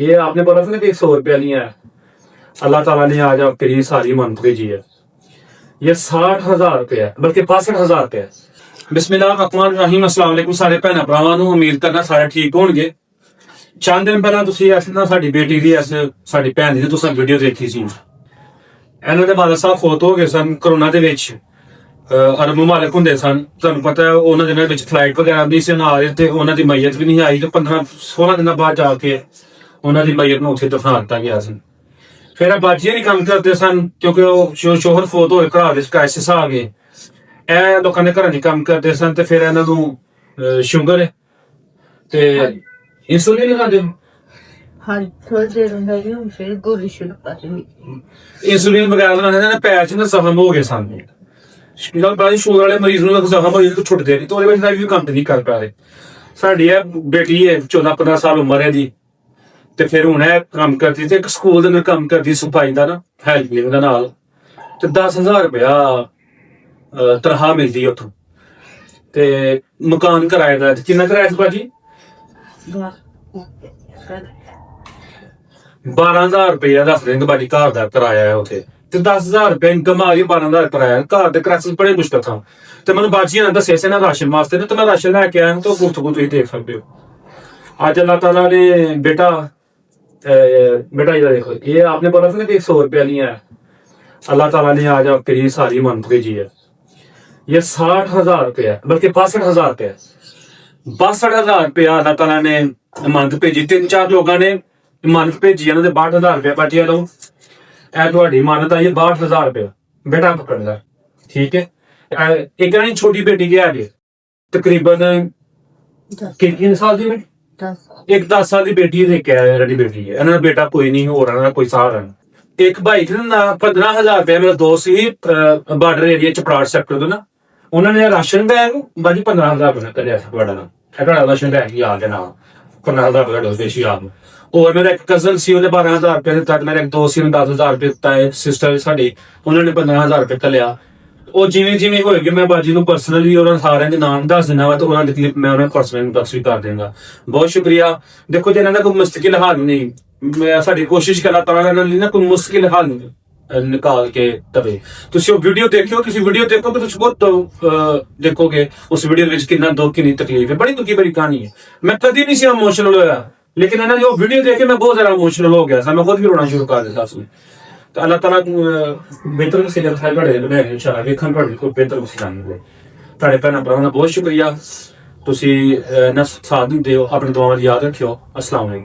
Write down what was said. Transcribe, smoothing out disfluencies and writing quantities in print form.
ये आपने बोला था ना कि 100 रुपया नहीं है, अल्लाह ताला ने आज आपके सारी मन्नत भेजी है। ये 60,000 रुपया है, बल्कि 62,000 रुपया है। बिस्मिल्लाहिर्रहमानिर्रहीम। अस्सलाम वालेकुम सारे भैन भरावां नूं, उम्मीद करना सारे ठीक होणगे। चंद दिन पहला तुसीं ऐसे ना साडी बेटी दी ऐसे साडी भैन दी तुसीं वीडियो देखी सी। ਇਹਨਾਂ ਦੇ ਮਾਤਾ ਸਾਹਿਬ ਫੌਤ ਹੋ ਗਏ ਸਨ ਕਰੋਨਾ ਦੇ ਵਿੱਚ। ਅਰਬ ਮੁਮਾਲਕ ਹੁੰਦੇ ਸਨ, ਤੁਹਾਨੂੰ ਪਤਾ ਹੈ ਉਹਨਾਂ ਦਿਨਾਂ ਵਿੱਚ ਫਲਾਈਟ ਵਗੈਰਾ ਨਹੀਂ ਸੀ ਨਾ, ਤੇ ਉਹਨਾਂ ਦੀ ਮਈਅਤ ਵੀ ਨਹੀਂ ਆਈ ਤੇ 15-16 ਦਿਨਾਂ ਬਾਅਦ ਜਾ ਕੇ ਉਹਨਾਂ ਦੀ ਮਈਅਤ ਨੂੰ ਉੱਥੇ ਦਫਨਾ ਦਿੱਤਾ ਗਿਆ ਸੀ। ਫਿਰ ਬਾਜੀਆਂ ਨਹੀਂ ਕੰਮ ਕਰਦੇ ਸਨ ਕਿਉਂਕਿ ਉਹ ਸ਼ੋਹਰ ਫੌਤ ਹੋਏ, ਘਰ ਵਿੱਚ ਕ੍ਰਾਈਸਿਸ ਆ ਗਏ। ਇਹ ਲੋਕਾਂ ਦੇ ਘਰਾਂ 'ਚ ਕੰਮ ਕਰਦੇ ਸਨ ਤੇ ਫਿਰ ਇਹਨਾਂ ਨੂੰ ਸ਼ੂਗਰ ਤੇ ਇੰਸੂਲਿਨ ਲਗਾਉਂਦੇ। हाँ थोड़ी देर में फिर गोली शुरू करेंगे। इंसुलिन वगैरह लगाने ना पैर च ना जख्म हो गए सन। ਸ਼ੂਗਰ ਵਾਲੇ ਮਰੀਜ਼ ਨੂੰ ਜ਼ਖਮ ਹੋਈ ਤਾਂ ਛੁੱਟਦੇ ਨਹੀਂ, ਤੇ ਉਹਦੇ ਵਿੱਚ ਵੀ ਕੰਮ ਨਹੀਂ ਕਰ ਪਾ ਰਹੇ। ਸਾਡੀ ਇਹ ਬੇਟੀ ਹੈ 14-15 ਸਾਲ ਉਮਰ ਹੈ ਜੀ, ਤੇ ਫਿਰ ਹੁਣ ਇਹ ਕੰਮ ਕਰਦੀ ਤੇ ਇੱਕ ਸਕੂਲ ਦੇ ਅੰਦਰ ਕੰਮ ਕਰਦੀ ਸਫਾਈ ਦਾ ਨਾ, ਹੈਲਪਿੰਗ ਦਾ ਨਾਲ, ਤੇ 10,000 ਰੁਪਇਆ ਤਨਖਾਹ ਮਿਲਦੀ ਉੱਥੋਂ। ਤੇ ਮਕਾਨ ਕਿਰਾਏ ਦਾ ਕਿੰਨਾ ਕਿਰਾਇਆ ਸੀ ਭਾਜੀ? 12,000 ਰੁਪਇਆ ਦੱਸ ਰਹੇ ਭਾਜੀ ਘਰ ਦਾ ਕਿਰਾਇਆ ਹੈ ਉੱਥੇ, ਤੇ 10,000 ਰੁਪਏ ਇਨਕਮ ਆ ਗਈ, 12,000 ਕਿਰਾਇਆ। ਘਰ ਦੇ ਕ੍ਰਾਈਸਿਸ ਬੜੇ ਮੁਸ਼ਕਲ ਸਨ, ਤੇ ਮੈਨੂੰ ਬਾਜੀਆਂ ਨੇ ਦੱਸਿਆ ਸੀ ਨਾ ਰਾਸ਼ਨ ਵਾਸਤੇ, ਤੇ ਮੈਂ ਰਾਸ਼ਨ ਲੈ ਕੇ ਆਇਆ ਤਾਂ ਗੁਫ਼ਤਗੂ ਤੁਸੀਂ ਦੇਖ ਸਕਦੇ ਹੋ। आज अल्लाह ताला ने बेटा इधर देखो, ये आपने बोला था ना कि 100 रुपया नहीं है, अल्लाह ताला ने आज आपके लिए सारी मन्नत भेजी है। ये 60,000 रुपया है, बल्कि 62,000 रुपया है। 62,000 रुपया अल्लाह ताला ने मन्नत भेजी। 3-4 लोगों ने मन्नत भेजी, उन्होंने 62,000 रुपया पार्टियां लो, ਇਹ ਤੁਹਾਡੀ ਮਾਨਤ ਆਈ ਹੈ 62,000 ਰੁਪਏ ਬੇਟਾ ਪਕੜਦਾ, ਠੀਕ ਹੈ। ਇੱਕ ਰਾਣੀ ਛੋਟੀ ਬੇਟੀ ਕੀ ਹੈ ਜੀ, ਤਕਰੀਬਨ ਕਿੰਨੇ ਸਾਲ ਦੀ ਬੇਟੀ? 10 ਸਾਲ ਦੀ ਬੇਟੀ ਦੇ ਕੇ ਰੈਡੀ ਬੇਟੀ ਹੈ। ਇਹਨਾਂ ਦਾ ਬੇਟਾ ਕੋਈ ਨਹੀਂ, ਹੋਰ ਇਹਨਾਂ ਦਾ ਕੋਈ ਸਹਾਰਾ ਨਹੀਂ। ਇੱਕ ਭਾਈ ਨਾ 15,000 ਰੁਪਏ ਮੇਰਾ ਦੋਸਤ ਸੀ ਬਾਰਡਰ ਏਰੀਆ ਚ ਪਲਾਟ ਸੈਕਟਰ ਤੋਂ ਨਾ, ਉਹਨਾਂ ਨੇ ਰਾਸ਼ਨ ਬੈਗ ਬਾਜੀ 15,000 ਰੁਪਏ ਕਰਿਆ ਸੀ ਤੁਹਾਡਾ ਨਾਲ, ਤੁਹਾਡਾ ਰਾਸ਼ਨ ਬੈਗ ਹੀ ਆ ਗਿਆ ਨਾਲ 15,000 ਰੁਪਏ ਦਾ ਦੇਸ਼ੀ ਆਪ। और मेरा एक कजन सी ਉਹਨੇ 12,000 ਰੁਪਏ ਦਿੱਤਾ, ਮੇਰਾ ਇੱਕ ਦੋਸਤ ਸੀ ਉਹਨੇ 10,000 ਰੁਪਏ ਦਿੱਤਾ ਹੈ, ਸਿਸਟਰ ਸਾਡੀ ਉਹਨਾਂ ਨੇ 15,000 ਰੁਪਏ ਕਲਿਆ। ਉਹ ਜਿਵੇਂ ਹੋਏਗੀ ਮੈਂ ਬਾਜੀ ਨੂੰ ਪਰਸਨਲੀ ਉਹਨਾਂ ਸਾਰਿਆਂ ਦੇ ਨਾਮ ਦੱਸ ਦੇਣਾ ਵਾ, ਤੇ ਉਹਨਾਂ ਦੇ ਕਲਿੱਪ ਮੈਂ ਉਹਨਾਂ ਨੂੰ ਪਰਸਨਲੀ ਇਨਬੌਕਸ ਵੀ ਕਰ ਦੇਵਾਂਗਾ। ਬਹੁਤ ਸ਼ੁਕਰੀਆ। ਦੇਖੋ ਜੇ ਇਹਨਾਂ ਦਾ ਕੋਈ ਮੁਸ਼ਕਿਲ ਹੱਲ ਨਹੀਂ, ਮੈਂ ਸਾਡੀ ਕੋਸ਼ਿਸ਼ ਕਰਾਂ ਤਾਂ ਇਹਨਾਂ ਲਈ ਨਾ ਕੋਈ ਮੁਸ਼ਕਿਲ ਹੱਲ ਨਿਕਾਲ ਕੇ ਤਵੇ। ਤੁਸੀਂ ਉਹ ਵੀਡੀਓ ਦੇਖਿਓ, ਤੁਸੀਂ ਵੀਡੀਓ ਦੇਖੋਗੇ ਤੁਸੀਂ ਬਹੁਤ ਦੇਖੋਗੇ ਉਸ ਵੀਡੀਓ ਵਿੱਚ ਕਿੰਨਾ ਦੁੱਖ ਕਿੰਨੀ ਤਕਲੀਫ ਹੈ, ਬੜੀ ਦੁਖੀ ਭਰੀ ਕਹਾਣੀ ਹੈ। ਮੈਂ ਕਦੀ ਨਹੀਂ ਸੀ ਇਮੋਸ਼ਨਲ ਹੋਇਆ, लेकिन है ना जो वीडियो देखे मैं बहुत ज्यादा इमोशनल हो गया था, मैं खुद भी रोना शुरू कर दिया उसमें। तो अल्लाह ताला बेहतर नसीहत है बड़े बने इंशाल्लाह वेखन पड़ को बेहतर नसीहत मिले। ਤੁਹਾਡੇ ਭੈਣਾਂ ਭਰਾਵਾਂ ਦਾ ਬਹੁਤ ਸ਼ੁਕਰੀਆ, ਤੁਸੀਂ ਨਾ ਸਾਥ ਦਿੰਦੇ ਹੋ, ਆਪਣੀ ਦੁਆਵਾਂ ਯਾਦ ਰੱਖਿਓ। अस्सलाम वालेकुम।